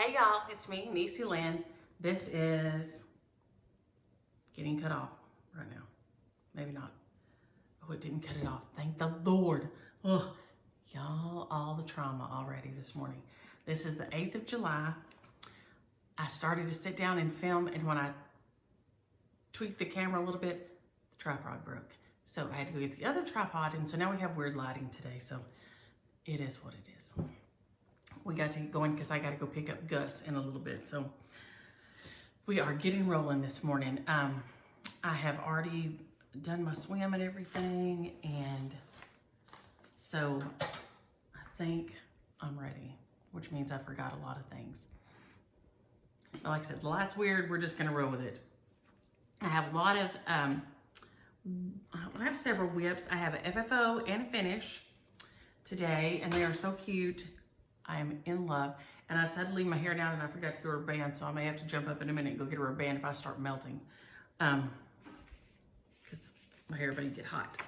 Hey y'all, it's me, Niecy Lynn. This is getting cut off right now. Maybe not. Oh, it didn't cut it off. Thank the Lord. Ugh, y'all, all the trauma already this morning. This is the 8th of July. I started to sit down and film, and when I tweaked the camera a little bit, the tripod broke. So I had to go get the other tripod, and so now we have weird lighting today, so it is what it is. We got to get going because I got to go pick up Gus in a little bit. So we are getting rolling this morning. I have already done my swim and everything, and so I think I'm ready, which means I forgot a lot of things. But like I said, the light's weird. We're just gonna roll with it. I have a lot of, I have several whips. I have an FFO and a finish today, and they are so cute. I am in love. And I decided to leave my hair down, and I forgot to go rubber band, so I may have to jump up in a minute and go get a rubber band if I start melting. Because my hair may get hot.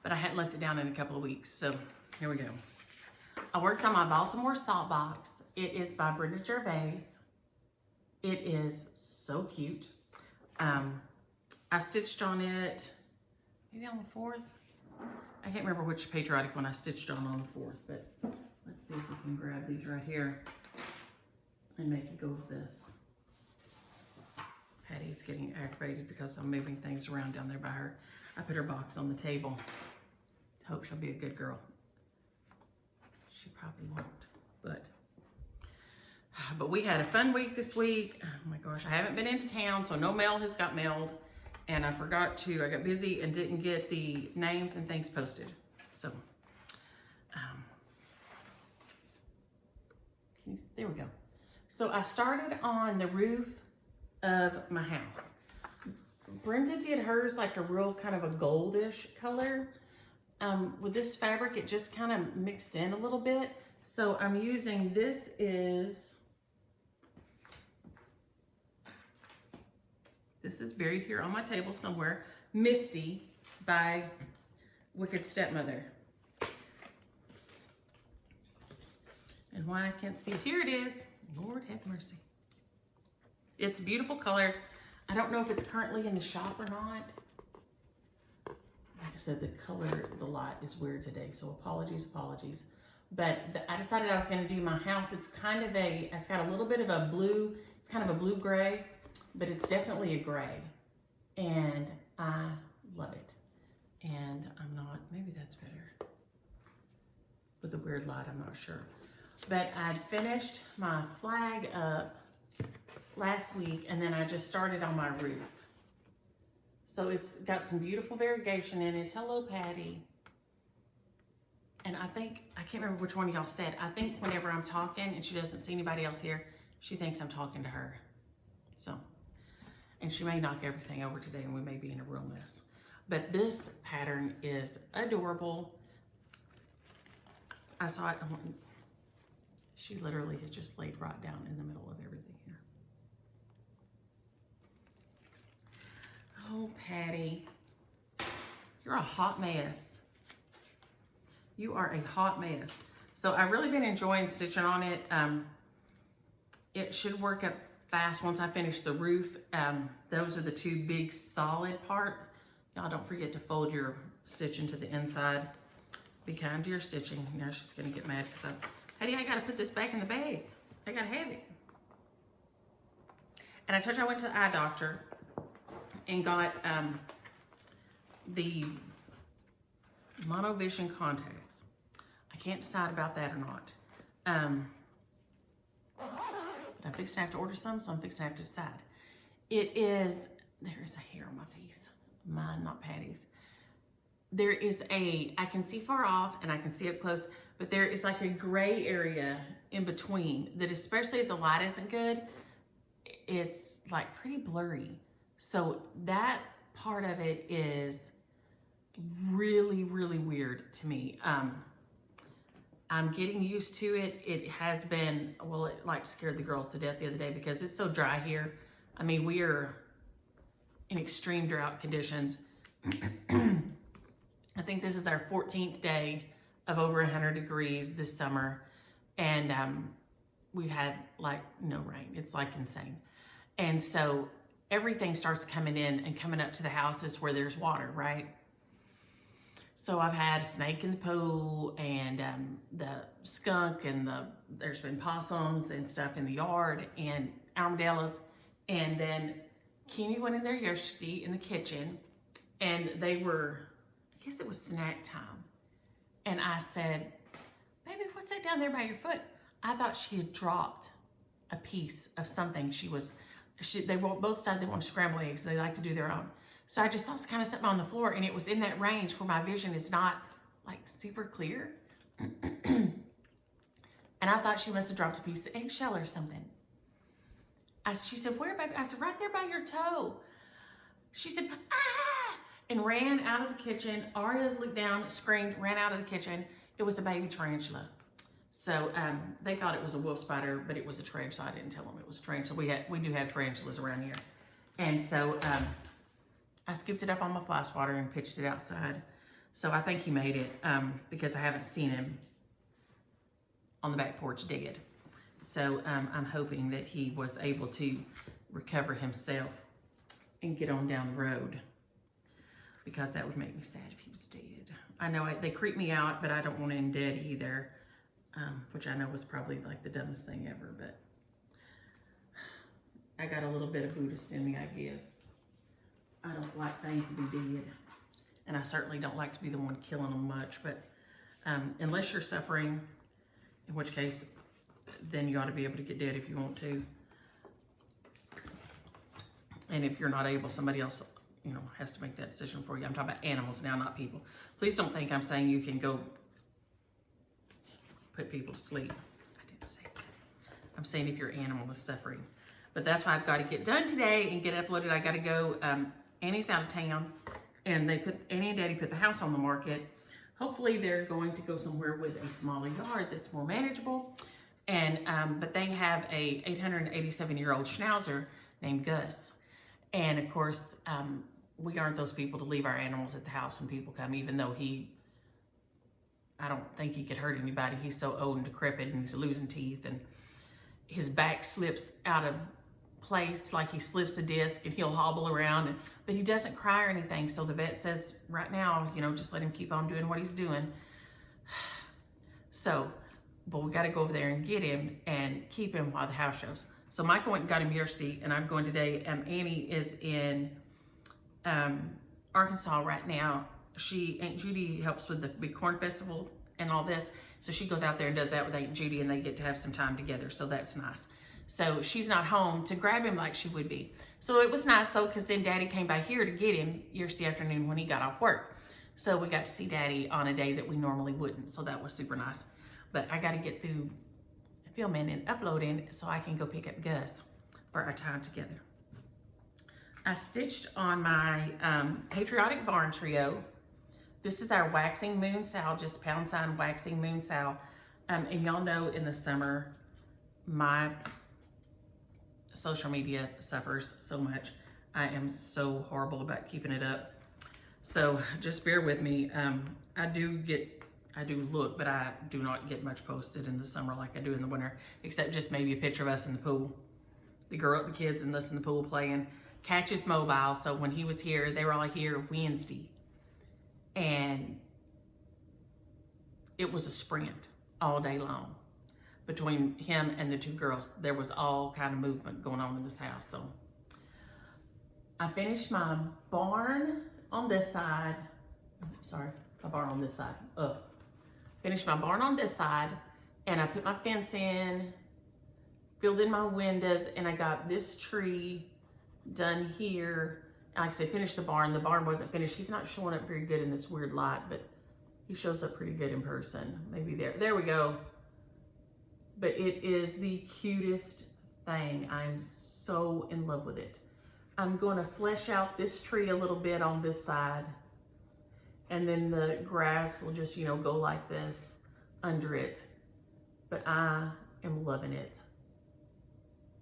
But I hadn't left it down in a couple of weeks, so here we go. I worked on my Baltimore Saltbox. It is by Brenda Gervais. It is so cute. I stitched on it maybe on the 4th. I can't remember which Patriotic one I stitched on the 4th, but let's see if we can grab these right here and make it go with this. Patty's getting aggravated because I'm moving things around down there by her. I put her box on the table. Hope she'll be a good girl. She probably won't, but we had a fun week this week. Oh my gosh, I haven't been into town, so no mail has got mailed. And I got busy and didn't get the names and things posted. So, there we go. So I started on the roof of my house. Brenda did hers like a real kind of a goldish color. With this fabric, it just kind of mixed in a little bit. So I'm using, this is buried here on my table somewhere. Misty by Wicked Stepmother. And why I can't see, here it is. Lord have mercy. It's a beautiful color. I don't know if it's currently in the shop or not. Like I said, the color, the light is weird today, so apologies. But I decided I was gonna do my house. It's kind of it's got a little bit of a blue, it's kind of a blue-gray, but it's definitely a gray. And I love it. And maybe that's better. With the weird light, I'm not sure. But I'd finished my flag up last week, and then I just started on my roof. So it's got some beautiful variegation in it. Hello, Patty. And I can't remember which one of y'all said, I think whenever I'm talking and she doesn't see anybody else here, she thinks I'm talking to her. So, and she may knock everything over today and we may be in a real mess. But this pattern is adorable. I saw it, she literally has just laid right down in the middle of everything here. Oh, Patty, you're a hot mess. You are a hot mess. So I've really been enjoying stitching on it. It should work up fast once I finish the roof. Those are the two big solid parts. Y'all don't forget to fold your stitching to the inside. Be kind to your stitching. Now she's gonna get mad because Patty, I gotta put this back in the bag. I gotta have it. And I told you I went to the eye doctor and got the monovision contacts. I can't decide about that or not. But I'm fixing to have to order some, so I'm fixing to have to decide. There is a hair on my face. Mine, not Patty's. There is I can see far off and I can see up close, but there is like a gray area in between that, especially if the light isn't good, it's like pretty blurry. So that part of it is really, really weird to me. I'm getting used to it. It has been, well, it like scared the girls to death the other day because it's so dry here. I mean, we are in extreme drought conditions. I think this is our 14th day of over 100 degrees this summer. And we've had like no rain. It's like insane. And so everything starts coming in and coming up to the houses where there's water, right? So I've had a snake in the pool, and the skunk, and there's been possums and stuff in the yard, and armadillos. And then Kenny went in there yesterday in the kitchen, and they were, I guess it was snack time. And I said, baby, what's that down there by your foot? I thought she had dropped a piece of something. They both decided they want to scramble eggs. They like to do their own. So I just saw kind of something on the floor, and it was in that range where my vision is not like super clear. And I thought she must have dropped a piece of eggshell or something. She said, where, baby? I said, right there by your toe. She said, ah, and ran out of the kitchen. Aria looked down, screamed, ran out of the kitchen. It was a baby tarantula. So they thought it was a wolf spider, but it was a tarantula. So I didn't tell them it was a tarantula. We do have tarantulas around here. And so I scooped it up on my floss water and pitched it outside. So I think he made it because I haven't seen him on the back porch dead. So I'm hoping that he was able to recover himself and get on down the road, because that would make me sad if he was dead. I know they creep me out, but I don't want him dead either, which I know was probably like the dumbest thing ever, but I got a little bit of Buddhist in me, I guess. I don't like things to be dead, and I certainly don't like to be the one killing them much, but unless you're suffering, in which case, then you ought to be able to get dead if you want to. And if you're not able, somebody else, has to make that decision for you. I'm talking about animals now, not people. Please don't think I'm saying you can go put people to sleep. I didn't say that. I'm saying if your animal is suffering. But that's why I've got to get done today and get uploaded. I got to go. Annie's out of town, and Annie and Daddy put the house on the market. Hopefully they're going to go somewhere with a smaller yard that's more manageable. And but they have a 887-year-old schnauzer named Gus. And of course, we aren't those people to leave our animals at the house when people come, even though I don't think he could hurt anybody. He's so old and decrepit, and he's losing teeth, and his back slips out of place, like he slips a disc, and he'll hobble around, but he doesn't cry or anything. So the vet says right now, just let him keep on doing what he's doing. So, but we got to go over there and get him and keep him while the house shows. So Michael went and got him yesterday, and I'm going today. Annie is in Arkansas right now. Aunt Judy helps with the big corn festival and all this. So she goes out there and does that with Aunt Judy, and they get to have some time together. So that's nice. So she's not home to grab him like she would be. So it was nice though, because then Daddy came by here to get him yesterday afternoon when he got off work. So we got to see Daddy on a day that we normally wouldn't. So that was super nice. But I got to get through filming and uploading so I can go pick up Gus for our time together. I stitched on my Patriotic Barn Trio. This is our waxing moon sow, just pound sign waxing moon sow. And y'all know in the summer, my social media suffers so much. I am so horrible about keeping it up. So just bear with me. I do look, but I do not get much posted in the summer like I do in the winter, except just maybe a picture of us in the pool. The kids and us in the pool playing. Catch is mobile, so when he was here, they were all here Wednesday. And it was a sprint all day long. Between him and the two girls, there was all kind of movement going on in this house. So I finished my barn on this side. Sorry, my barn on this side. Finished my barn on this side, and I put my fence in, filled in my windows, and I got this tree done here. Like I said, finished the barn. The barn wasn't finished. He's not showing up very good in this weird light, but he shows up pretty good in person. Maybe there we go. But it is the cutest thing. I'm so in love with it. I'm going to flesh out this tree a little bit on this side, and then the grass will just, go like this under it. But I am loving it.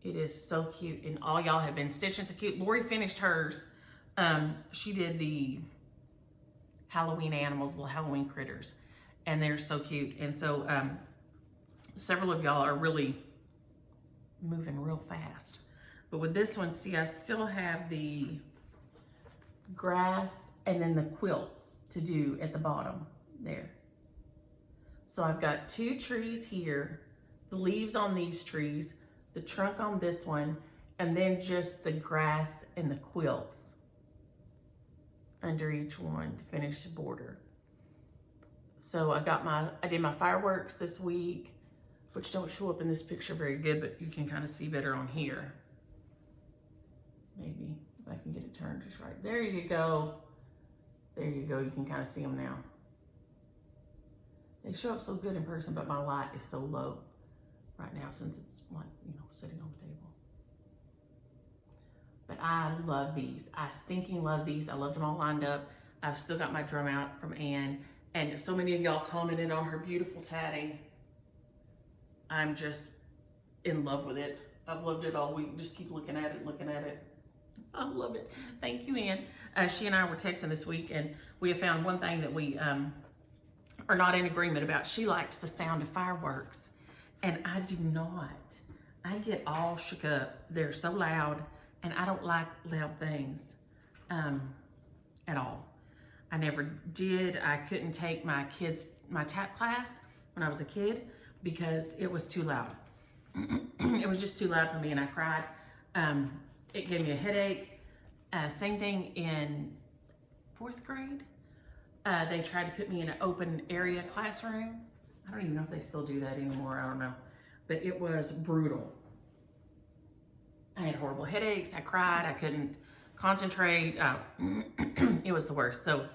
It is so cute, and all y'all have been stitching so cute. Lori finished hers. She did the Halloween animals, little Halloween critters, and they're so cute. And so several of y'all are really moving real fast. But with this one, see, I still have the grass and then the quilts to do at the bottom there. So I've got 2 trees here, the leaves on these trees, the trunk on this one, and then just the grass and the quilts under each one to finish the border. So I did my fireworks this week, which don't show up in this picture very good, but you can kind of see better on here. Maybe if I can get it turned just right. There you go. There you go. You can kind of see them now. They show up so good in person, but my light is so low right now since it's like, you know, sitting on the table. But I love these. I stinking love these. I loved them all lined up. I've still got my drum out from Ann. And so many of y'all commented on her beautiful tatting. I'm just in love with it. I've loved it all week. Just keep looking at it, looking at it. I love it. Thank you, Ann. She and I were texting this week, and we have found one thing that we are not in agreement about. She likes the sound of fireworks, and I do not. I get all shook up. They're so loud, and I don't like loud things at all. I never did. I couldn't take my tap class when I was a kid because it was too loud. It was just too loud for me, and I cried. It gave me a headache. Same thing in 4th grade. They tried to put me in an open area classroom. I don't even know if they still do that anymore. I don't know. But it was brutal. I had horrible headaches. I cried. I couldn't concentrate. It was the worst. So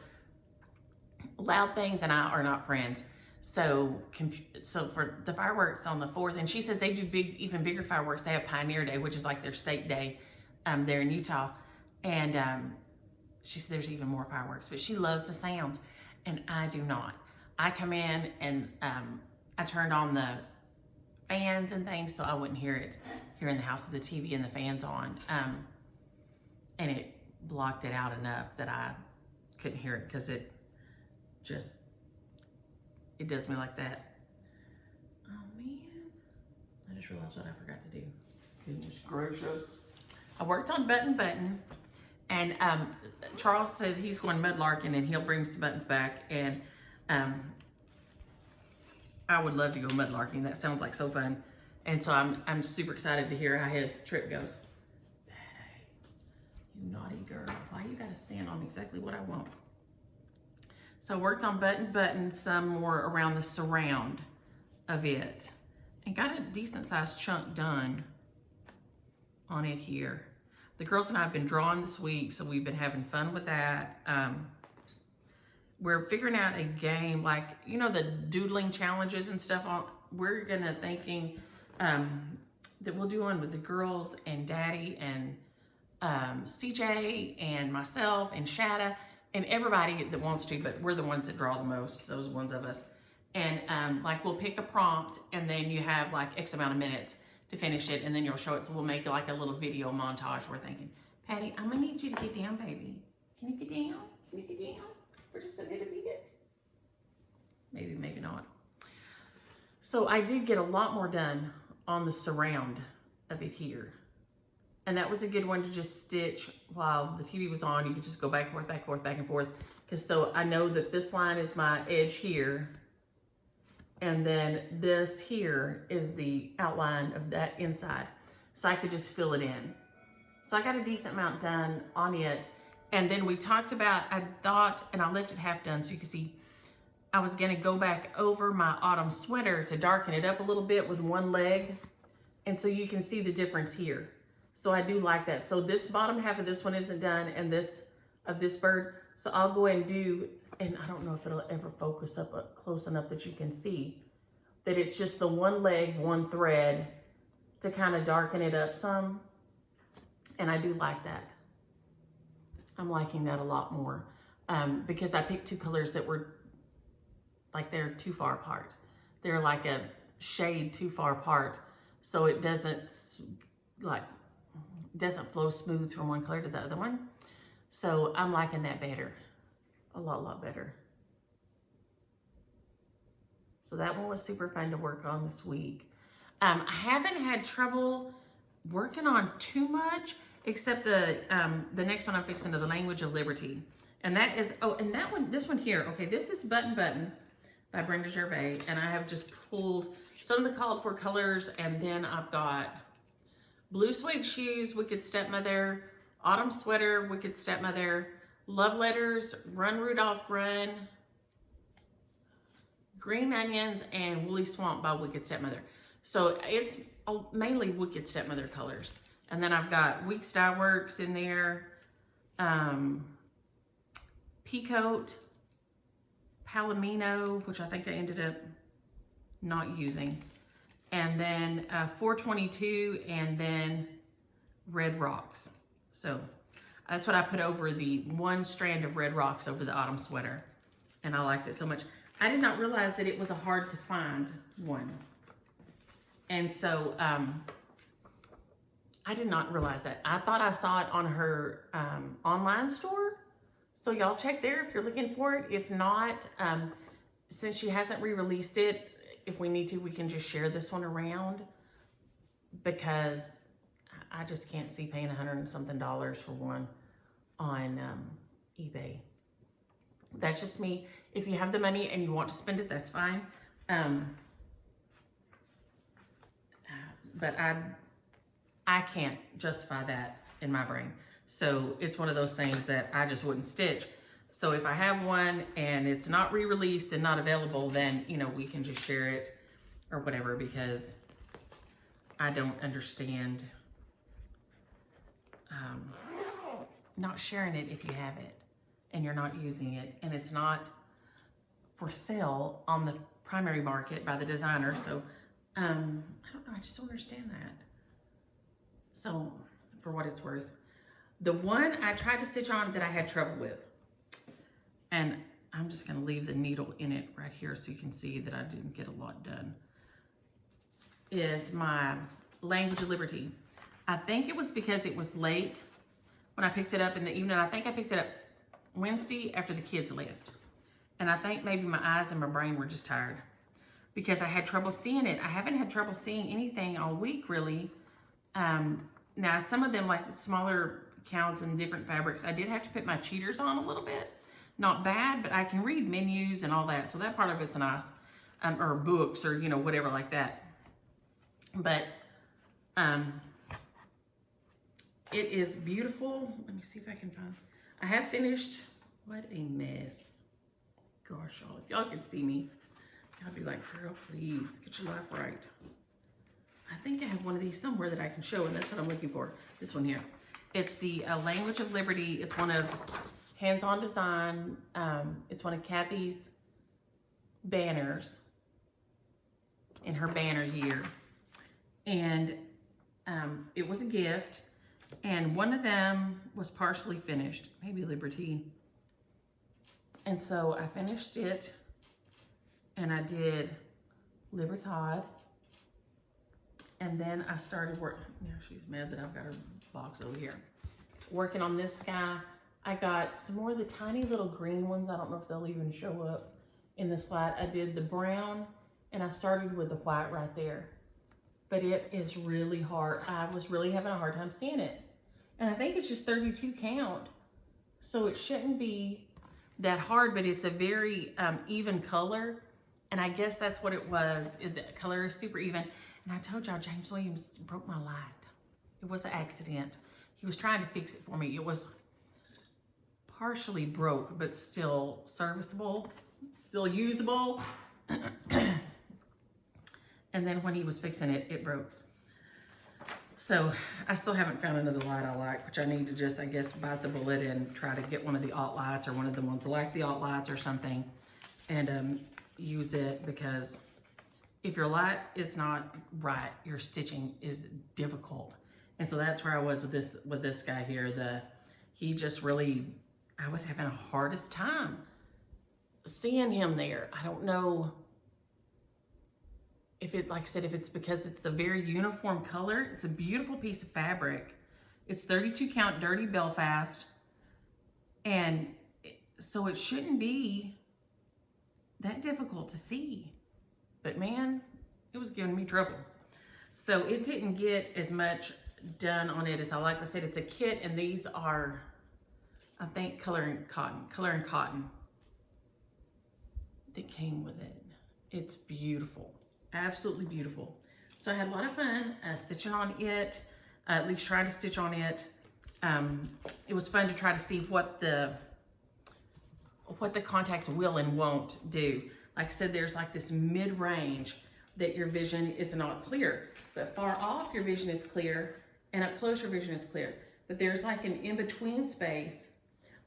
loud things and I are not friends. So for the fireworks on the 4th, and she says they do even bigger fireworks. They have Pioneer Day, which is like their state day there in Utah. And she said there's even more fireworks, but she loves the sounds and I do not. I come in and I turned on the fans and things so I wouldn't hear it here in the house with the TV and the fans on. And it blocked it out enough that I couldn't hear it because it does me like that. Oh man, I just realized what I forgot to do. Goodness gracious. I worked on button, and Charles said he's going mudlarking and he'll bring some buttons back, and I would love to go mudlarking. That sounds like so fun. And so I'm super excited to hear how his trip goes. Patty, you naughty girl. Why you gotta stand on exactly what I want? So I worked on button, some more around the surround of it, and got a decent sized chunk done on it here. The girls and I have been drawing this week, so we've been having fun with that. We're figuring out a game, like, you know, the doodling challenges and stuff. We're thinking that we'll do one with the girls and Daddy and CJ and myself and Shada and everybody that wants to, but we're the ones that draw the most, those ones of us. And like we'll pick a prompt and then you have like X amount of minutes to finish it, and then you'll show it. So we'll make like a little video montage. We're thinking, Patty, I'm gonna need you to get down, baby. Can you get down? Can you get down for just a little bit? Maybe, maybe not. So I did get a lot more done on the surround of it here. And that was a good one to just stitch while the TV was on. You could just go back and forth, back and forth, back and forth. Because so I know that this line is my edge here. And then this here is the outline of that inside. So I could just fill it in. So I got a decent amount done on it. And then we talked about, I thought, and I left it half done so you can see, I was gonna go back over my autumn sweater to darken it up a little bit with one leg. And so you can see the difference here. So I do like that. So this bottom half of this one isn't done, and this of this bird. So I'll go ahead and do, and I don't know if it'll ever focus up close enough that you can see that it's just the one leg, one thread to kind of darken it up some. And I do like that. I'm liking that a lot more because I picked 2 colors that were like they're too far apart. They're like a shade too far apart. So it doesn't flow smooth from one color to the other one. So I'm liking that better, a lot better. So that one was super fun to work on this week. I haven't had trouble working on too much, except the next one I'm fixing to the Language of Liberty. And that is, oh, and that one, this one here, okay, this is Button Button by Brenda Gervais, and I have just pulled some of the called for colors, and then I've got Blue Suede Shoes, Wicked Stepmother, Autumn Sweater, Wicked Stepmother, Love Letters, Run Rudolph Run, Green Onions, and Woolly Swamp by Wicked Stepmother. So it's mainly Wicked Stepmother colors. And then I've got Weeks Dye Works in there, Peacoat, Palomino, which I think I ended up not using, and then 422, and then Red Rocks. So that's what I put over the one strand of Red Rocks over the Autumn Sweater, and I liked it so much. I did not realize that it was a hard to find one, and so I did not realize that. I thought I saw it on her online store. So y'all check there if you're looking for it. If not, since she hasn't re-released it, if we need to, we can just share this one around, because I just can't see paying $100 and something for one on eBay. That's just me. If you have the money and you want to spend it, that's fine. But I can't justify that in my brain. So it's one of those things that I just wouldn't stitch. So if I have one and it's not re-released and not available, then, you know, we can just share it or whatever, because I don't understand not sharing it if you have it and you're not using it and it's not for sale on the primary market by the designer. So I don't know, I just don't understand that. So for what it's worth, the one I tried to stitch on that I had trouble with, and I'm just gonna leave the needle in it right here so you can see that I didn't get a lot done, is my Language of Liberty. I think it was because it was late when I picked it up in the evening. I think I picked it up Wednesday after the kids left. And I think maybe my eyes and my brain were just tired, because I had trouble seeing it. I haven't had trouble seeing anything all week, really. Now, some of them, like smaller counts and different fabrics, I did have to put my cheaters on a little bit. Not bad, but I can read menus and all that. So that part of it's nice. Or books or, you know, whatever like that. But it is beautiful. Let me see if I can find. I have finished. What a mess. Gosh, y'all, if y'all could see me, y'all be like, girl, please get your life right. I think I have one of these somewhere that I can show, and that's what I'm looking for. This one here. It's the Language of Liberty. It's one of Hands-On Design. It's one of Kathy's banners in her banner year. And it was a gift. And one of them was partially finished. Maybe Liberty. And so I finished it. And I did Libertad. And then I started working. Now she's mad that I've got her box over here. Working on this guy. I got some more of the tiny little green ones. I don't know if they'll even show up in the slide. I did the brown and I started with the white right there. But it is really hard. I was really having a hard time seeing it. And I think it's just 32 count. So it shouldn't be that hard, but it's a very even color. And I guess that's what it was. The color is super even. And I told y'all, James Williams broke my light. It was an accident. He was trying to fix it for me. It was partially broke, but still serviceable, still usable. And then when he was fixing it, it broke. So I still haven't found another light I like, which I need to just, I guess, bite the bullet and try to get one of the alt lights or one of the ones like the alt lights or something and use it, because if your light is not right, your stitching is difficult. And so that's where I was with this guy here. He just really, I was having a hardest time seeing him there. I don't know if it's, like I said, if it's because it's a very uniform color. It's a beautiful piece of fabric. It's 32 count dirty Belfast. And so it shouldn't be that difficult to see. But man, it was giving me trouble. So it didn't get as much done on it as like I said, it's a kit, and these are, I think, color and cotton that came with it. It's beautiful, absolutely beautiful. So I had a lot of fun stitching on it, at least trying to stitch on it. It was fun to try to see what the contacts will and won't do. Like I said, there's like this mid-range that your vision is not clear, but far off your vision is clear, and up close your vision is clear. But there's like an in-between space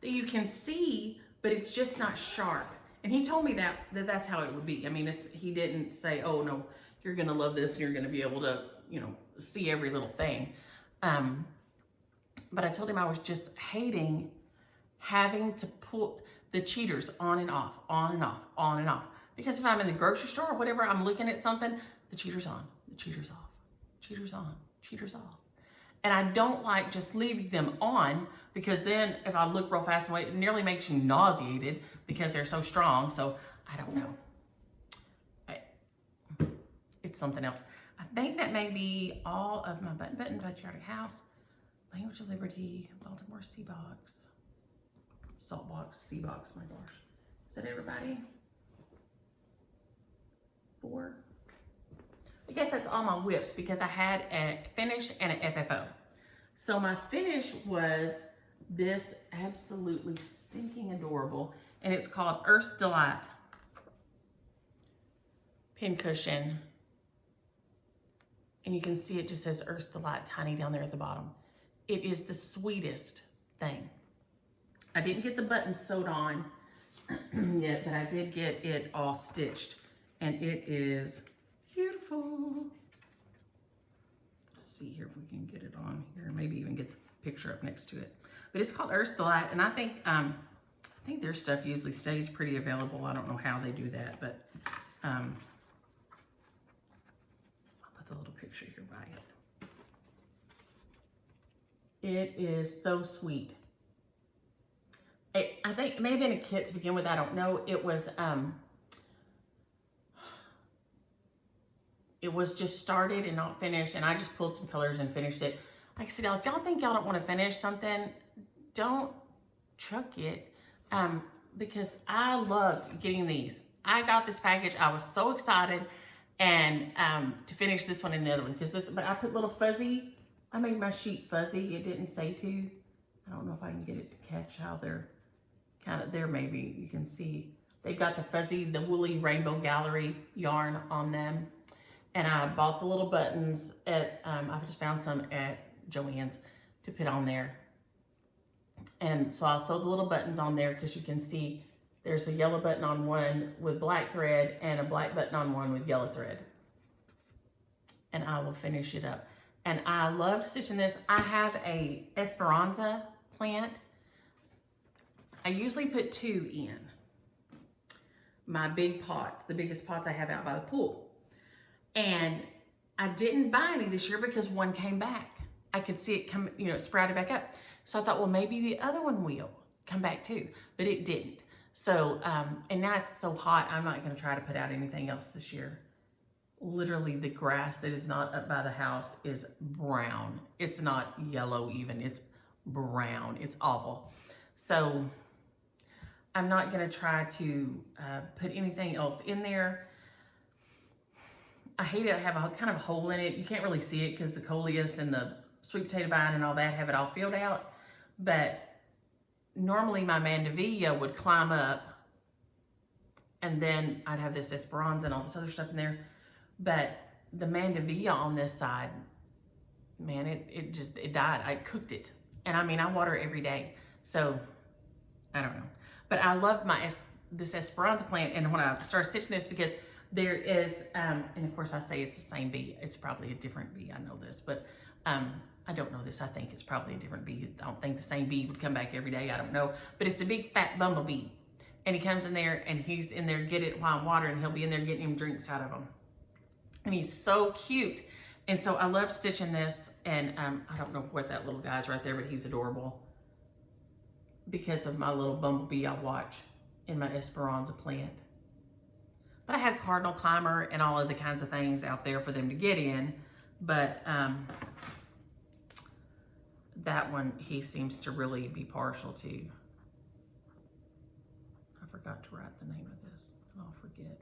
that you can see, but it's just not sharp. And he told me that's how it would be. I mean, he didn't say, oh no, you're gonna love this and you're gonna be able to, you know, see every little thing. But I told him I was just hating having to pull the cheaters on and off, on and off, on and off. Because if I'm in the grocery store or whatever, I'm looking at something, the cheater's on, the cheater's off, cheater's on, cheater's off. And I don't like just leaving them on, because then if I look real fast away, it nearly makes you nauseated because they're so strong. So I don't know. It's something else. I think that may be all of my buttons, Patriotic House, Language of Liberty, Baltimore, Seabox, Saltbox, Seabox, my gosh. Is that everybody? 4. I guess that's all my whips, because I had a finish and an FFO. So my finish was this absolutely stinking adorable, and it's called Earth's Delight Pincushion. And you can see it just says Earth's Delight tiny down there at the bottom. It is the sweetest thing. I didn't get the buttons sewed on yet, but I did get it all stitched, and it is beautiful. Let's see here if we can get it on here, maybe even get the picture up next to it. But it's called Earth's Delight, and I think their stuff usually stays pretty available. I don't know how they do that, but I'll put the little picture here by it. It is so sweet. I think it may have been a kit to begin with. I don't know. It was just started and not finished, and I just pulled some colors and finished it. Like I said, if y'all think y'all don't want to finish something, don't chuck it, because I loved getting these. I got this package. I was so excited, and to finish this one and the other one, but I put little fuzzy. I made my sheet fuzzy. It didn't say to. I don't know if I can get it to catch how they're kind of there. Maybe you can see they've got the woolly rainbow gallery yarn on them. And I bought the little buttons at, I just found some at Joann's to put on there. And so I sewed the little buttons on there, because you can see there's a yellow button on one with black thread and a black button on one with yellow thread. And I will finish it up. And I love stitching this. I have a Esperanza plant. I usually put 2 in my big pots, the biggest pots I have out by the pool. And I didn't buy any this year because one came back. I could see it come, sprouted back up. So I thought, well, maybe the other one will come back too, but it didn't. So, and now it's so hot, I'm not gonna try to put out anything else this year. Literally the grass that is not up by the house is brown. It's not yellow even, it's brown, it's awful. So I'm not gonna try to put anything else in there. I hate it, I have a kind of a hole in it. You can't really see it because the coleus and the sweet potato vine and all that have it all filled out. But normally my mandevilla would climb up, and then I'd have this Esperanza and all this other stuff in there. But the mandevilla on this side, man, it died. I cooked it. And I mean, I water it every day. So, I don't know. But I love this Esperanza plant. And when I started stitching this, because there is, and of course I say it's the same bee. It's probably a different bee. I know this, but I don't know this. I think it's probably a different bee. I don't think the same bee would come back every day. I don't know. But it's a big fat bumblebee. And he comes in there and he's in there, get it while I'm watering. He'll be in there getting him drinks out of them. And he's so cute. And so I love stitching this. And I don't know what that little guy's right there, but he's adorable. Because of my little bumblebee I watch in my Esperanza plant. But I have cardinal climber and all of the kinds of things out there for them to get in. But that one he seems to really be partial to. I forgot to write the name of this. I'll forget.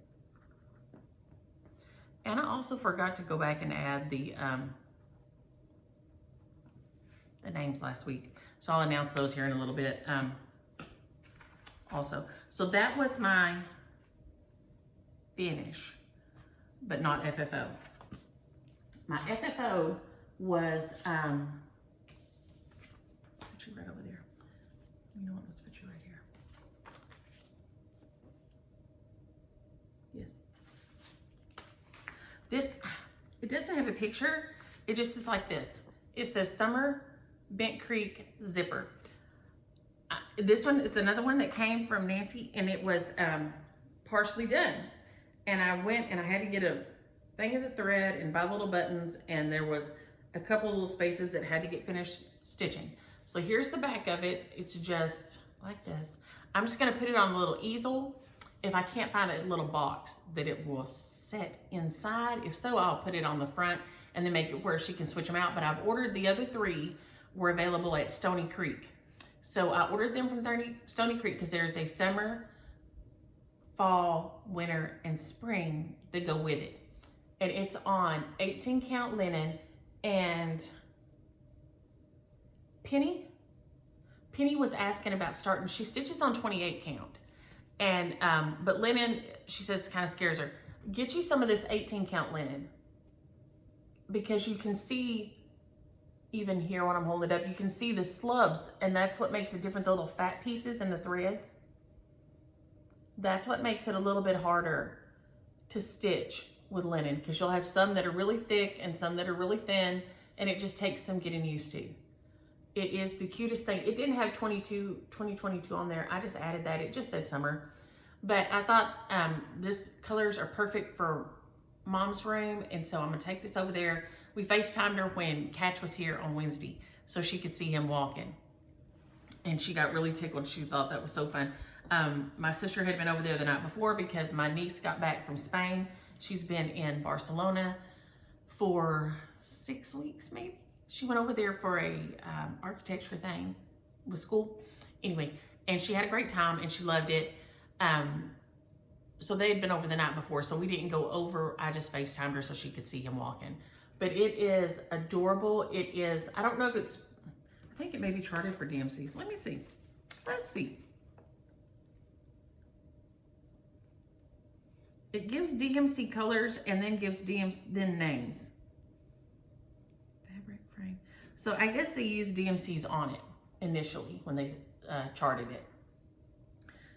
And I also forgot to go back and add the names last week. So I'll announce those here in a little bit also. So that was my finish, but not FFO. My FFO was, put you right over there. You know what, let's put you right here. Yes. This, it doesn't have a picture. It just is like this. It says Summer Bent Creek Zipper. This one is another one that came from Nancy, and it was partially done. And I went and I had to get a thing of the thread and buy little buttons, and there was a couple little spaces that had to get finished stitching. So here's the back of it. It's just like this. I'm just gonna put it on a little easel. If I can't find a little box that it will set inside, if so, I'll put it on the front and then make it where she can switch them out. But I've ordered the other 3 were available at Stony Creek. So I ordered them from Stony Creek because there's a summer, fall, winter, and spring that go with it. And it's on 18 count linen. And Penny was asking about starting, she stitches on 28 count. And, but linen, she says, kind of scares her. Get you some of this 18 count linen, because you can see, even here when I'm holding it up, you can see the slubs, and that's what makes it different, the little fat pieces and the threads. That's what makes it a little bit harder to stitch with linen, because you'll have some that are really thick and some that are really thin, and it just takes some getting used to. It is the cutest thing. It didn't have 2022 on there. I just added that. It just said summer. But I thought this colors are perfect for Mom's room, and so I'm gonna take this over there. We FaceTimed her when Catch was here on Wednesday, so she could see him walking. And she got really tickled. She thought that was so fun. My sister had been over there the night before because my niece got back from Spain. She's been in Barcelona for 6 weeks, maybe. She went over there for a architecture thing with school. Anyway, and she had a great time and she loved it. So they had been over the night before, so we didn't go over. I just FaceTimed her so she could see him walking. But it is adorable. It is, I don't know if it's, I think it may be charted for DMCs. Let me see. Let's see. It gives DMC colors and then gives then names. Fabric frame. So I guess they used DMCs on it initially when they charted it.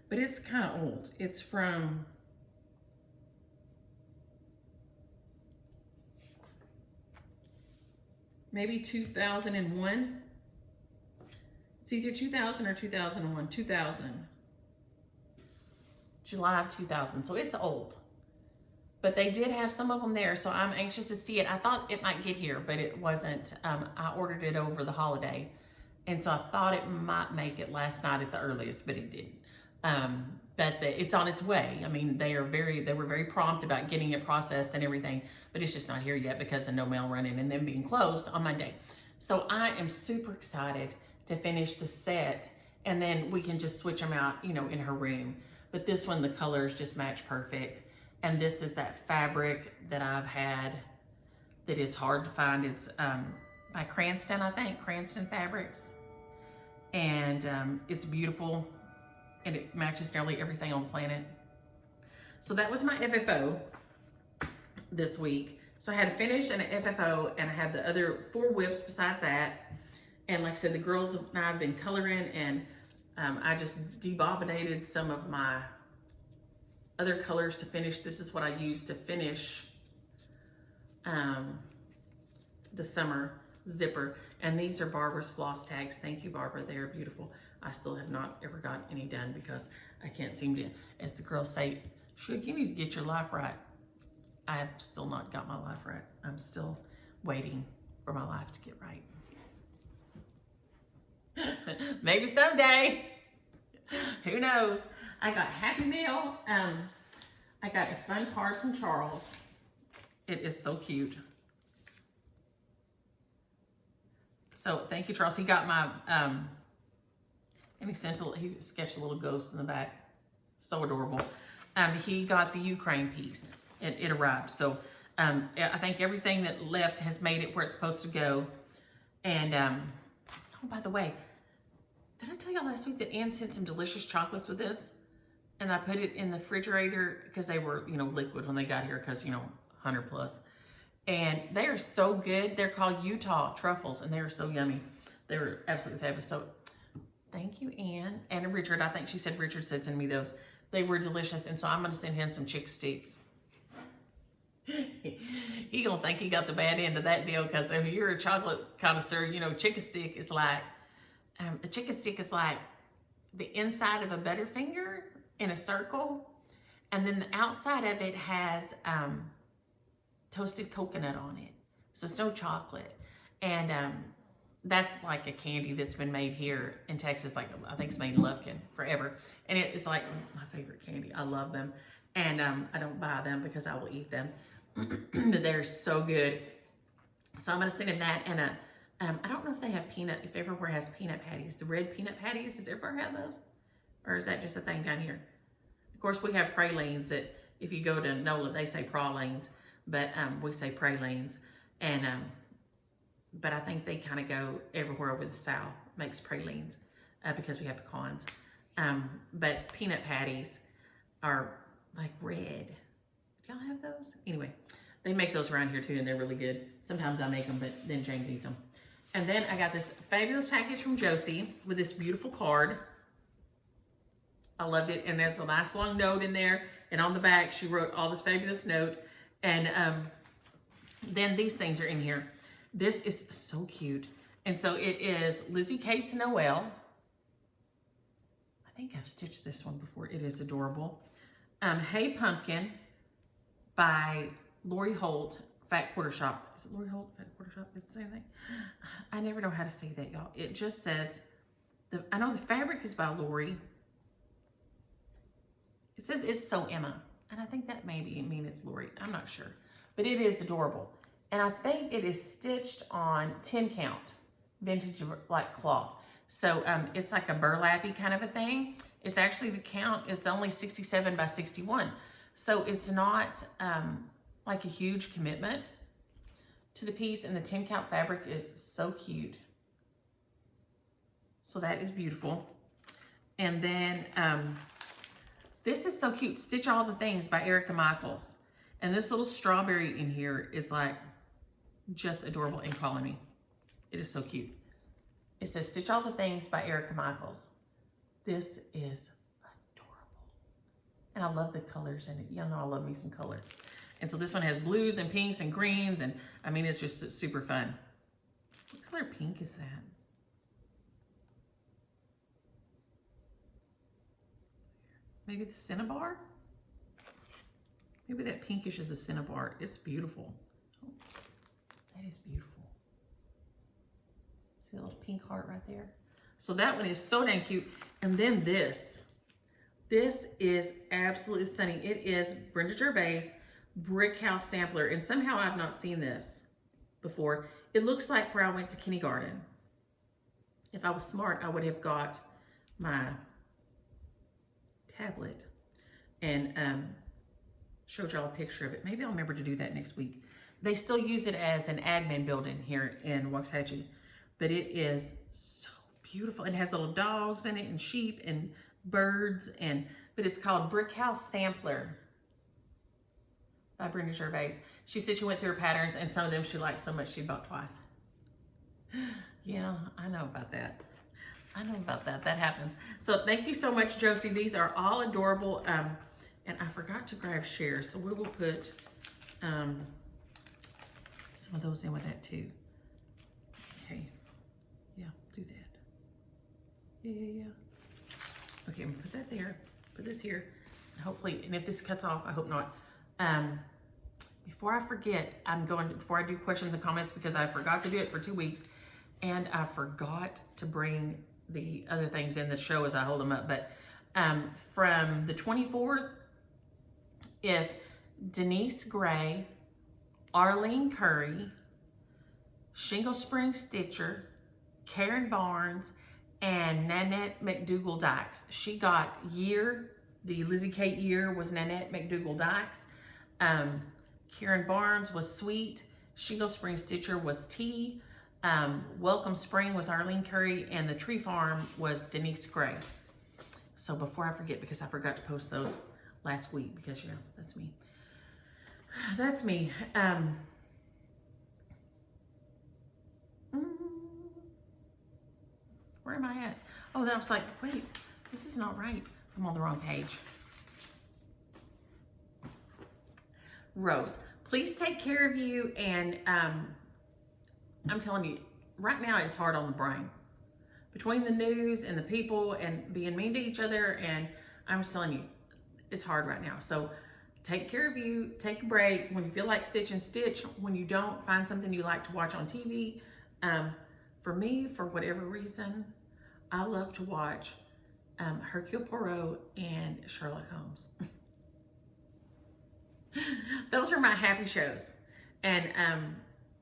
But it's kind of old. It's from maybe 2001. It's either 2000 or 2001. 2000. July of 2000. So it's old. But they did have some of them there, so I'm anxious to see it. I thought it might get here, but it wasn't. I ordered it over the holiday, and so I thought it might make it last night at the earliest, but it didn't. But it's on its way. I mean, they were very prompt about getting it processed and everything, but it's just not here yet because of no mail running and them being closed on Monday. So I am super excited to finish the set, and then we can just switch them out, you know, in her room. But this one, the colors just match perfect. And this is that fabric that I've had that is hard to find. It's by Cranston, I think, Cranston Fabrics. And it's beautiful, and it matches nearly everything on the planet. So that was my FFO this week. So I had a finish and an FFO, and I had the other 4 whips besides that. And like I said, the girls and I have been coloring, and I just debobbinated some of my other colors to finish. This is what I used to finish the summer zipper. And these are Barbara's floss tags. Thank you, Barbara. They are beautiful. I still have not ever got any done because I can't seem to, as the girls say, Should you need to get your life right. I have still not got my life right. I'm still waiting for my life to get right. Maybe someday. Who knows? I got Happy Meal. I got a fun card from Charles. It is so cute. So thank you, Charles. He got my, and he sketched a little ghost in the back. So adorable. He got the Ukraine piece. It arrived. So I think everything that left has made it where it's supposed to go. And, oh, by the way, did I tell y'all last week that Ann sent some delicious chocolates with this? And I put it in the refrigerator because they were, you know, liquid when they got here because, you know, 100 plus. And they are so good. They're called Utah truffles, and they are so yummy. They were absolutely fabulous. So thank you, Ann. And Richard, I think she said Richard said send me those. They were delicious, and so I'm going to send him some chick sticks. He gonna think he got the bad end of that deal, because if you're a chocolate connoisseur, you know, chicken stick is like, a chicken stick is like the inside of a Butterfinger in a circle, and then the outside of it has toasted coconut on it. So it's no chocolate. And that's like a candy that's been made here in Texas. Like, I think it's made in Lufkin forever. And it's like my favorite candy. I love them. And I don't buy them because I will eat them. But they're so good. So I'm going to send him that. And I don't know if they have if everywhere has peanut patties. The red peanut patties, does everywhere have those? Or is that just a thing down here? Of course, we have pralines that if you go to NOLA, they say pralines. But we say pralines. And but I think they kind of go everywhere over the South, makes pralines, because we have pecans. But peanut patties are like red. Do y'all have those? Anyway, they make those around here too, and they're really good. Sometimes I make them, but then James eats them. And then I got this fabulous package from Josie with this beautiful card. I loved it. And there's a nice long note in there. And on the back, she wrote all this fabulous note. And then these things are in here. This is so cute. And so it is Lizzie Kate's Noel. I think I've stitched this one before. It is adorable. Hey Pumpkin by Lori Holt, Fat Quarter Shop. Is it Lori Holt, Fat Quarter Shop? Is it the same thing? I never know how to say that, y'all. It just says, I know the fabric is by Lori. It says It's So Emma. And I think that maybe mean it's Lori. I'm not sure. But it is adorable. And I think it is stitched on 10 count, vintage like cloth. So it's like a burlappy kind of a thing. It's actually, the count is only 67 by 61. So it's not like a huge commitment to the piece. And the 10 count fabric is so cute. So that is beautiful. And then this is so cute. Stitch All the Things by Erica Michaels. And this little strawberry in here is like just adorable and calling me. It is so cute. It says Stitch All the Things by Erica Michaels. This is adorable. And I love the colors in it. Y'all know I love me some colors. And so this one has blues and pinks and greens. And I mean, it's just super fun. What color pink is that? Maybe the Cinnabar? Maybe that pinkish is a Cinnabar. It's beautiful. Oh, that is beautiful. See that little pink heart right there? So that one is so dang cute. And then this. This is absolutely stunning. It is Brenda Gervais Brick House Sampler. And somehow I've not seen this before. It looks like where I went to kindergarten. If I was smart, I would have got my tablet and showed y'all a picture of it. Maybe I'll remember to do that next week. They still use it as an admin building here in Waxahachie, but it is so beautiful. It has little dogs in it and sheep and birds, but it's called Brick House Sampler by Brenda Gervais. She said she went through her patterns, and some of them she liked so much she bought twice. Yeah, I know about that. I know about that. That happens. So thank you so much, Josie. These are all adorable. And I forgot to grab shares, so we will put some of those in with that too. Okay. Yeah, do that. Yeah. Okay, I'm gonna put that there. Put this here. Hopefully, and if this cuts off, I hope not. Before I forget, before I do questions and comments, because I forgot to do it for 2 weeks, and I forgot to bring the other things in the show as I hold them up. But from the 24th, if Denise Gray, Arlene Curry, Shingle Spring Stitcher, Karen Barnes and Nanette McDougal-Dykes. She got Year, the Lizzie Kate Year was Nanette McDougal-Dykes. Karen Barnes was Sweet. Shingle Spring Stitcher was T. Welcome Spring was Arlene Curry, and the Tree Farm was Denise Gray. So before I forget, because I forgot to post those last week, because, you know, that's me. That's me. Where am I at? Oh, that was like, wait, this is not right. I'm on the wrong page. Rose, please take care of you. And I'm telling you, right now it's hard on the brain. Between the news and the people and being mean to each other, and I'm just telling you, it's hard right now. So take care of you, take a break. When you feel like stitch and stitch. When you don't, find something you like to watch on TV. For me, for whatever reason, I love to watch Hercule Poirot and Sherlock Holmes. Those are my happy shows, and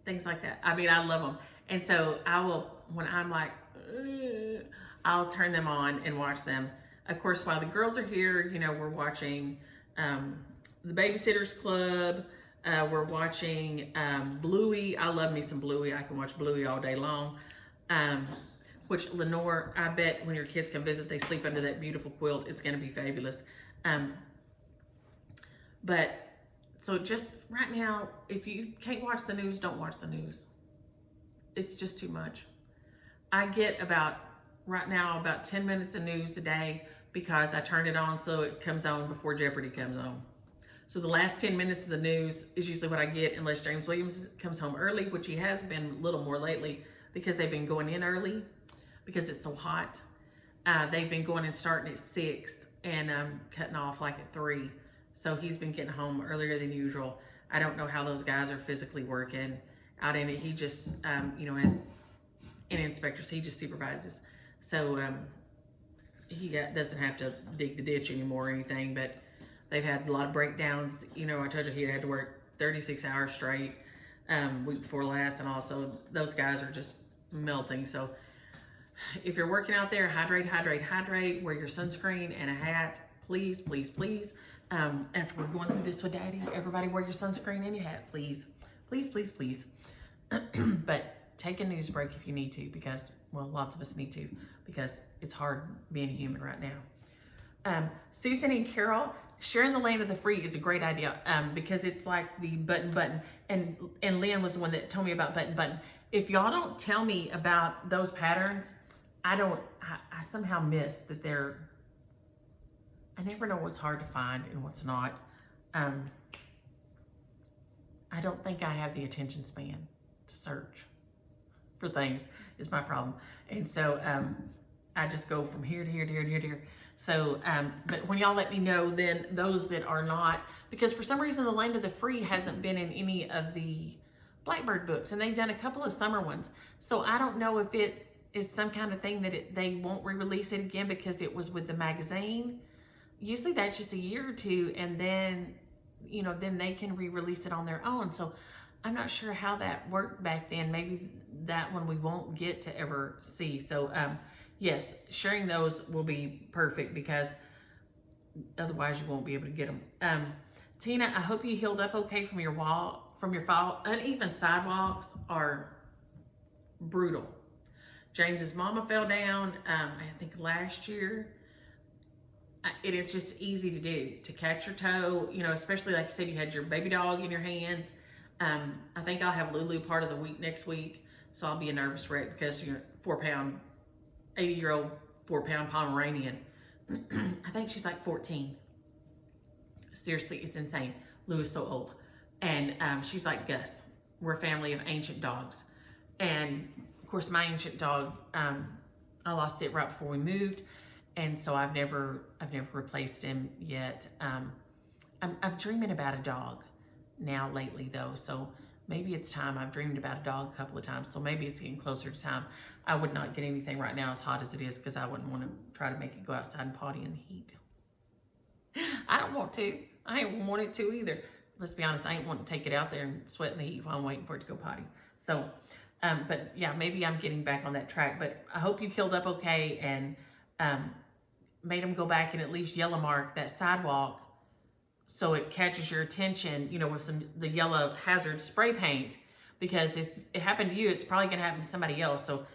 things like that. I mean, I love them. And so I will, when I'm like, I'll turn them on and watch them. Of course, while the girls are here, you know, we're watching the Babysitter's Club. We're watching Bluey. I love me some Bluey. I can watch Bluey all day long. Which Lenore, I bet when your kids come visit, they sleep under that beautiful quilt. It's going to be fabulous. But so just right now, if you can't watch the news, don't watch the news. It's just too much. I get right now about 10 minutes of news a day because I turn it on so it comes on before Jeopardy comes on. So the last 10 minutes of the news is usually what I get, unless James Williams comes home early, which he has been a little more lately because they've been going in early because it's so hot. They've been going and starting at 6 and cutting off like at 3. So he's been getting home earlier than usual. I don't know how those guys are physically working out in it. He just, you know, as an inspector, so he just supervises. So he doesn't have to dig the ditch anymore or anything, but they've had a lot of breakdowns. You know, I told you he had to work 36 hours straight week before last, and also those guys are just melting. So if you're working out there, hydrate, hydrate, hydrate. Wear your sunscreen and a hat, please, please, please. After we're going through this with Daddy, everybody wear your sunscreen and your hat, please. Please, please, please. But take a news break if you need to, because, well, lots of us need to, because it's hard being a human right now. Susan and Carol, sharing the land of the free is a great idea because it's like the button. And Lynn was the one that told me about button. If y'all don't tell me about those patterns, I somehow miss that I never know what's hard to find and what's not. I don't think I have the attention span to search for things is my problem. And so I just go from here to here to here to here to here. So, but when y'all let me know, then those that are not, because for some reason the Land of the Free hasn't been in any of the Blackbird books, and they've done a couple of summer ones. So I don't know if it is some kind of thing that they won't re-release it again because it was with the magazine. Usually that's just a year or two, and then, you know, then they can re-release it on their own. So I'm not sure how that worked back then. Maybe that one we won't get to ever see. So yes, sharing those will be perfect because otherwise you won't be able to get them. Tina, I hope you healed up okay from your fall. Uneven sidewalks are brutal. James's mama fell down, I think last year. It's just easy to do, to catch your toe, you know, especially like you said, you had your baby dog in your hands. I think I'll have Lulu part of the week next week, so I'll be a nervous wreck because you're 80-year-old 4-pound Pomeranian. I think she's like 14. Seriously, it's insane. Lou is so old. And she's like Gus. We're a family of ancient dogs. And of course, my ancient dog, I lost it right before we moved. And so I've never replaced him yet. I'm dreaming about a dog now lately though. So maybe it's time. I've dreamed about a dog a couple of times. So maybe it's getting closer to time. I would not get anything right now as hot as it is because I wouldn't want to try to make it go outside and potty in the heat. I don't want to. I ain't want it to either. Let's be honest. I ain't want to take it out there and sweat in the heat while I'm waiting for it to go potty. So But yeah, maybe I'm getting back on that track, but I hope you healed up okay and made them go back and at least yellow mark that sidewalk so it catches your attention, with the yellow hazard spray paint, because if it happened to you, it's probably going to happen to somebody else. So,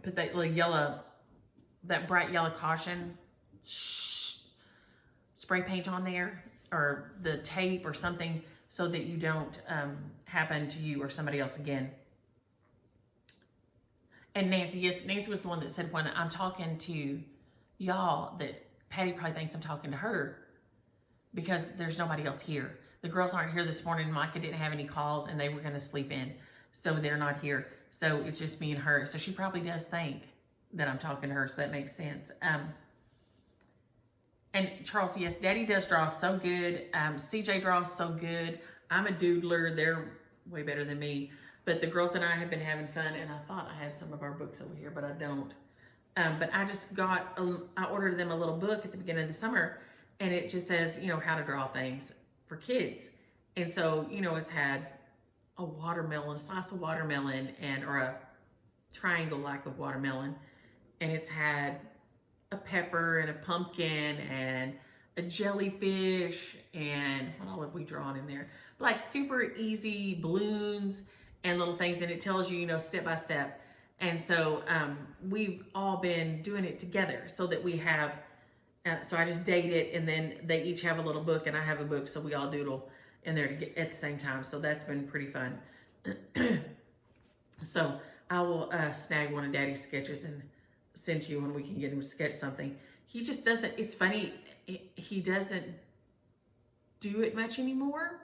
put that little that bright yellow caution spray paint on there, or the tape or something, so that you don't happen to you or somebody else again. And Nancy, yes, Nancy was the one that said when I'm talking to y'all that Patty probably thinks I'm talking to her because there's nobody else here. The girls aren't here this morning. Micah didn't have any calls and they were going to sleep in. So they're not here. So it's just me and her. So she probably does think that I'm talking to her. So that makes sense. And Charles, yes, Daddy does draw so good. CJ draws so good. I'm a doodler. They're way better than me. But the girls and I have been having fun, and I thought I had some of our books over here, but I don't. But I just I ordered them a little book at the beginning of the summer, and it just says, how to draw things for kids. And so, it's had a watermelon, a slice of watermelon, or a triangle like of watermelon. And it's had a pepper and a pumpkin and a jellyfish, and what all have we drawn in there? Like super easy balloons and little things, and it tells you, step by step. And so we've all been doing it together so that we have, so I just date it, and then they each have a little book and I have a book, so we all doodle in there at the same time. So that's been pretty fun. So I will snag one of Daddy's sketches and send to you when we can get him to sketch something. He just doesn't, it's funny, he doesn't do it much anymore.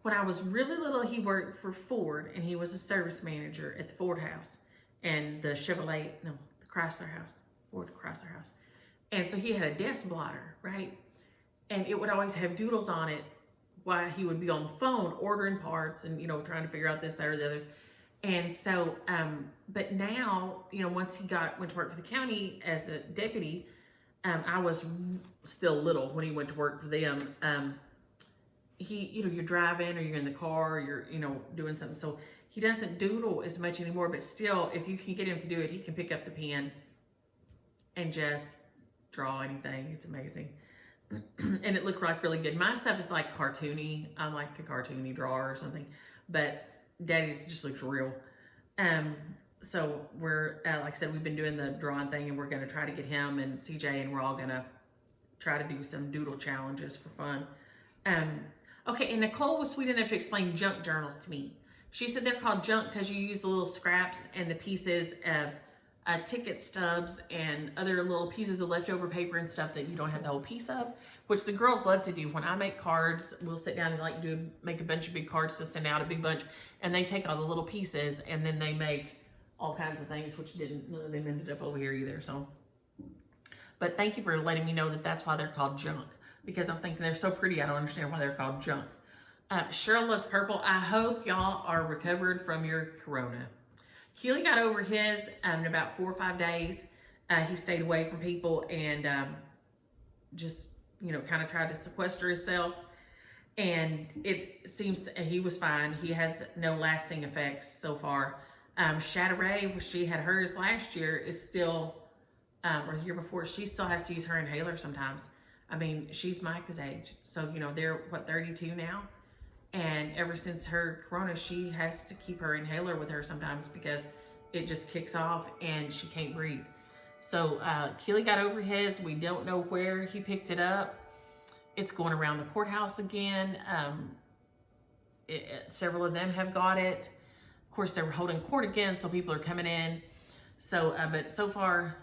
When I was really little, he worked for Ford, and he was a service manager at the Ford house and the Chrysler house, Ford Chrysler house. And so he had a desk blotter, right? And it would always have doodles on it while he would be on the phone ordering parts and, trying to figure out this, that, or the other. And so, but now, once he went to work for the county as a deputy, I was still little when he went to work for them. You're driving or you're in the car, or you're, doing something. So he doesn't doodle as much anymore, but still, if you can get him to do it, he can pick up the pen and just draw anything. It's amazing. And it looked like really good. My stuff is like cartoony. I'm like a cartoony drawer or something, but Daddy's just looks real. So we're, like I said, we've been doing the drawing thing, and we're going to try to get him and CJ, and we're all going to try to do some doodle challenges for fun. Okay, and Nicole was sweet enough to explain junk journals to me. She said they're called junk because you use the little scraps and the pieces of ticket stubs and other little pieces of leftover paper and stuff that you don't have the whole piece of, which the girls love to do. When I make cards, we'll sit down and make a bunch of big cards to send out, a big bunch, and they take all the little pieces and then they make all kinds of things, which none of them ended up over here either. So, but thank you for letting me know that that's why they're called junk, because I'm thinking they're so pretty. I don't understand why they're called junk. Cheryl loves purple. I hope y'all are recovered from your corona. Keely got over his in about 4 or 5 days. He stayed away from people and just, kind of tried to sequester himself. And it seems he was fine. He has no lasting effects so far. Shadow she had hers last year, is still, or the year before, she still has to use her inhaler sometimes. I mean, she's Micah's age. So, they're, 32 now? And ever since her corona, she has to keep her inhaler with her sometimes because it just kicks off and she can't breathe. So Keely got over his. We don't know where he picked it up. It's going around the courthouse again. Several of them have got it. Of course, they're holding court again, so people are coming in. So, but so far,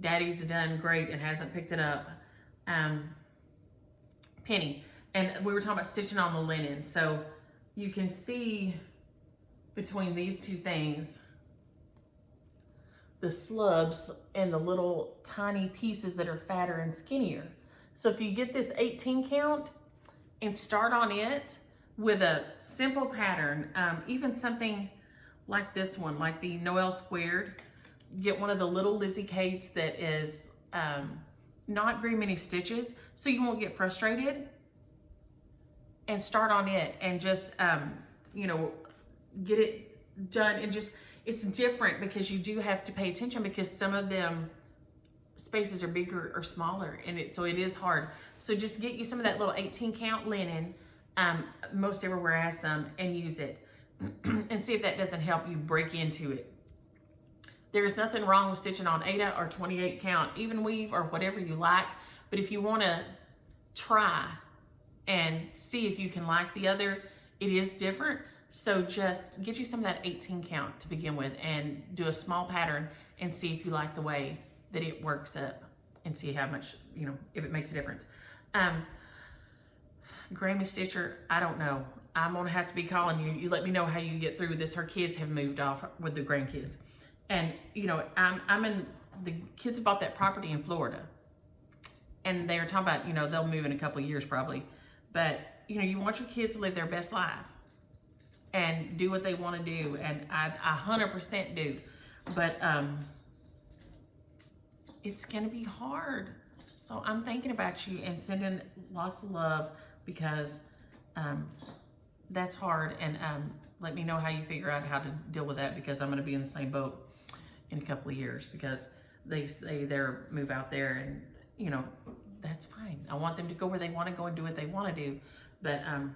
Daddy's done great and hasn't picked it up. Penny. And we were talking about stitching on the linen. So you can see between these two things, the slubs and the little tiny pieces that are fatter and skinnier. So if you get this 18 count and start on it with a simple pattern, even something like this one, like the Noel Squared, get one of the little Lizzie Kates that is not very many stitches, so you won't get frustrated. And start on it and just, get it done, and just, it's different because you do have to pay attention because some of them spaces are bigger or smaller, and so it is hard. So just get you some of that little 18 count linen. Most everywhere has some, and use it and see if that doesn't help you break into it. There's nothing wrong with stitching on 8 or 28 count, even weave or whatever you like. But if you want to try and see if you can like the other, it is different. So just get you some of that 18 count to begin with and do a small pattern and see if you like the way that it works up and see how much, you know, if it makes a difference. Grammy Stitcher, I don't know. I'm gonna have to be calling you. You let me know how you get through this. Her kids have moved off with the grandkids. And you know, the kids bought that property in Florida. And they were talking about, you know, they'll move in a couple of years probably. But, you know, you want your kids to live their best life and do what they want to do. And I 100% do. But it's going to be hard. So I'm thinking about you and sending lots of love because that's hard. And let me know how you figure out how to deal with that, because I'm going to be in the same boat in a couple of years, because they say they're move out there, and you know, that's fine. I want them to go where they want to go and do what they want to do. But I'm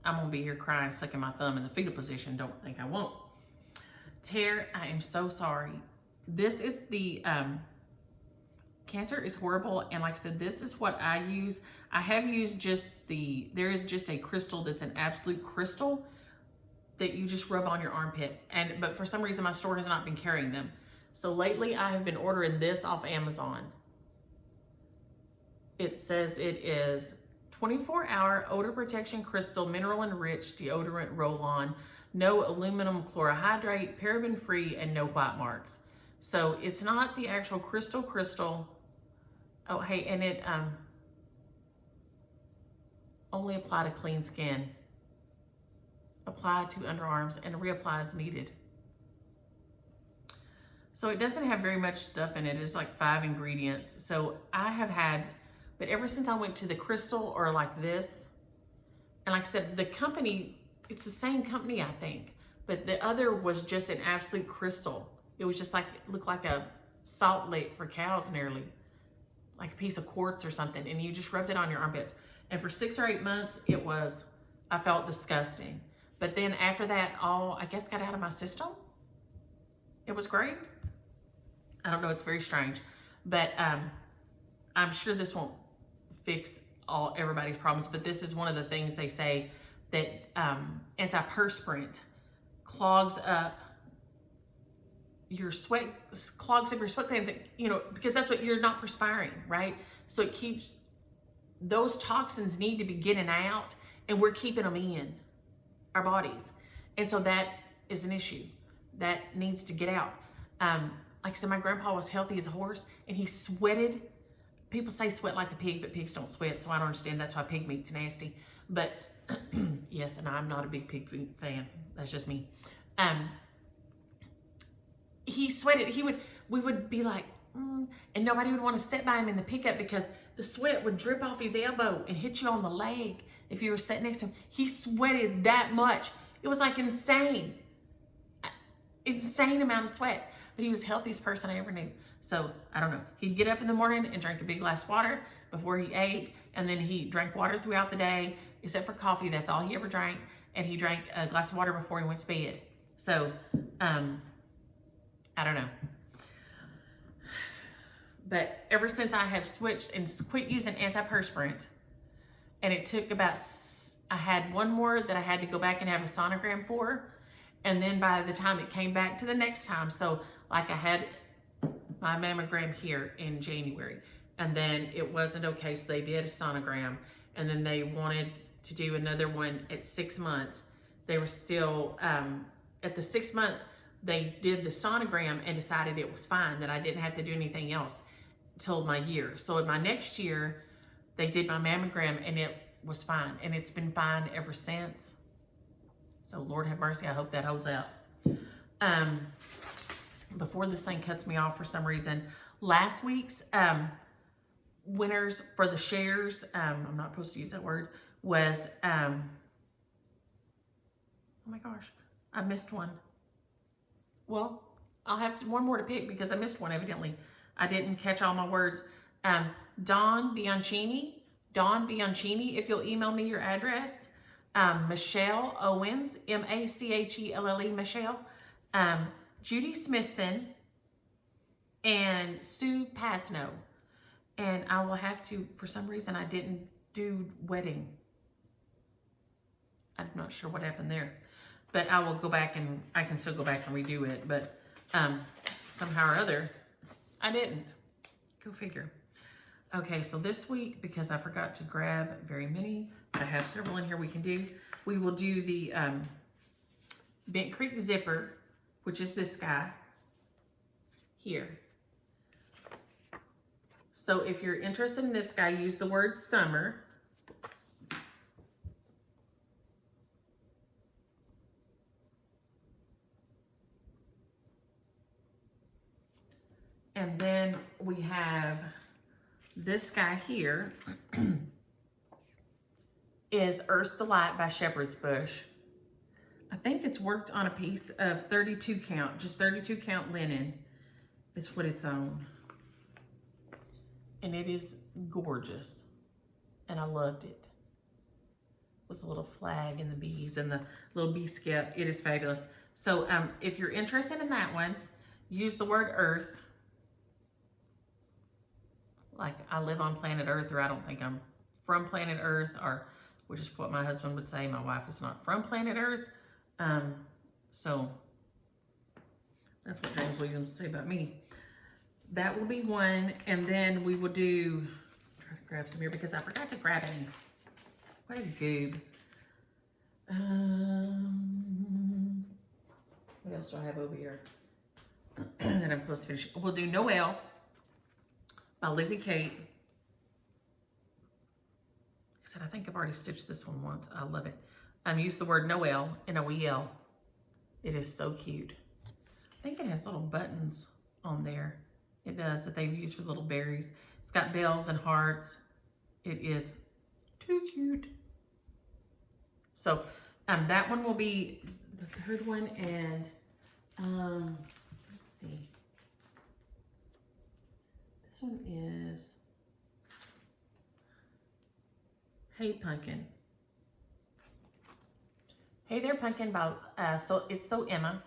going to be here crying, sucking my thumb in the fetal position. Don't think I won't. Tear, I am so sorry. This is the, cancer is horrible. And like I said, this is what I use. I have used just there is just a crystal that's an absolute crystal that you just rub on your armpit. But for some reason, my store has not been carrying them. So lately I have been ordering this off Amazon. It says it is 24-hour odor protection crystal, mineral enriched deodorant roll-on, no aluminum chlorohydrate, paraben free, and no white marks. So it's not the actual crystal. Oh, hey, and it only apply to clean skin. Apply to underarms and reapply as needed. So it doesn't have very much stuff in it. It's like 5 ingredients. So I have had, but ever since I went to the crystal or like this, and like I said, the company, it's the same company, I think, but the other was just an absolute crystal. It was just like, it looked like a salt lick for cows nearly, like a piece of quartz or something. And you just rubbed it on your armpits. And for 6 or 8 months, I felt disgusting. But then after that, I guess got out of my system. It was great. I don't know, it's very strange. But I'm sure this won't fix everybody's problems, but this is one of the things they say that antiperspirant clogs up your sweat glands, you know, because that's what you're not perspiring, right? So it keeps, those toxins need to be getting out, and we're keeping them in our bodies. And so that is an issue that needs to get out. Like I said, my grandpa was healthy as a horse, and he sweated. People say sweat like a pig, but pigs don't sweat, so I don't understand. That's why pig meat's nasty. But yes, and I'm not a big pig meat fan. That's just me. He sweated. We would be like, and nobody would want to sit by him in the pickup because the sweat would drip off his elbow and hit you on the leg if you were sitting next to him. He sweated that much. It was like insane amount of sweat. But he was the healthiest person I ever knew. So, I don't know. He'd get up in the morning and drink a big glass of water before he ate. And then he drank water throughout the day, except for coffee. That's all he ever drank. And he drank a glass of water before he went to bed. So, I don't know. But ever since I have switched and quit using antiperspirant, and it took I had one more that I had to go back and have a sonogram for. And then by the time it came back to the next time, so like I had my mammogram here in January, and then it wasn't okay, so they did a sonogram, and then they wanted to do another one at 6 months. They were still, at the 6th month, they did the sonogram and decided it was fine, that I didn't have to do anything else till my year. So in my next year, they did my mammogram and it was fine, and it's been fine ever since. So Lord have mercy, I hope that holds out. Before this thing cuts me off for some reason, last week's winners for the shares, I'm not supposed to use that word, was, oh my gosh, I missed one. well, I'll have one more to pick because I missed one evidently. I didn't catch all my words. Dawn Bianchini, if you'll email me your address. Michelle Owens, Machelle, Michelle. Judy Smithson, and Sue Pasno. And I will have to, for some reason, I didn't do wedding. I'm not sure what happened there. But I will go back and, I can still go back and redo it. But somehow or other, I didn't. Go figure. Okay, so this week, because I forgot to grab very many, but I have several in here we can do, we will do the Bent Creek zipper, which is this guy here. So if you're interested in this guy, use the word summer. And then we have this guy here is Earth's Delight by Shepherd's Bush. I think it's worked on a piece of 32 count, just 32 count linen is what it's on. And it is gorgeous. And I loved it. With the little flag and the bees and the little bee skip. It is fabulous. So if you're interested in that one, use the word Earth. Like I live on planet Earth, or I don't think I'm from planet Earth, or which is what my husband would say. My wife is not from planet Earth. So that's what James Williams would say about me. That will be one. And then we will do, try to grab some here because I forgot to grab any. What a goob. What else do I have over here that I'm close to finishing? We'll do Noelle by Lizzie Kate. I said, I think I've already stitched this one once. I love it. Use the word Noelle, N-O-E-L. It is so cute. I think it has little buttons on there. It does, that they've used for little berries. It's got bells and hearts. It is too cute. So that one will be the third one. And let's see. This one is Hey Pumpkin. Hey there, Pumpkin. By so it's So Emma.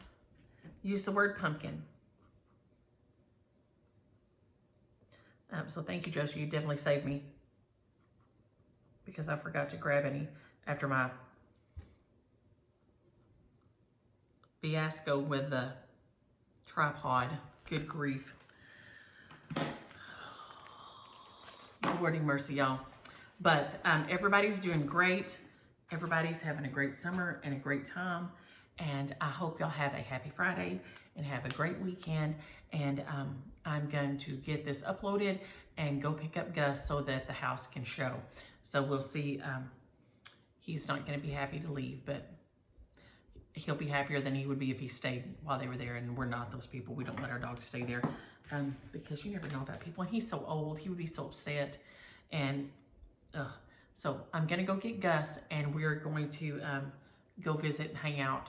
Use the word pumpkin. So thank you, Josie. You definitely saved me because I forgot to grab any after my fiasco with the tripod. Good grief. Lordy mercy, y'all. But everybody's doing great. Everybody's having a great summer and a great time. And I hope y'all have a happy Friday and have a great weekend. And I'm going to get this uploaded and go pick up Gus so that the house can show. So we'll see. He's not going to be happy to leave, but he'll be happier than he would be if he stayed while they were there. And we're not those people. We don't let our dogs stay there because you never know about people. And he's so old. He would be so upset. And so I'm going to go get Gus, and we're going to go visit and hang out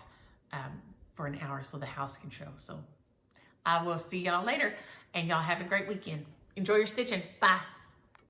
for an hour so the house can show. So I will see y'all later, and y'all have a great weekend. Enjoy your stitching. Bye.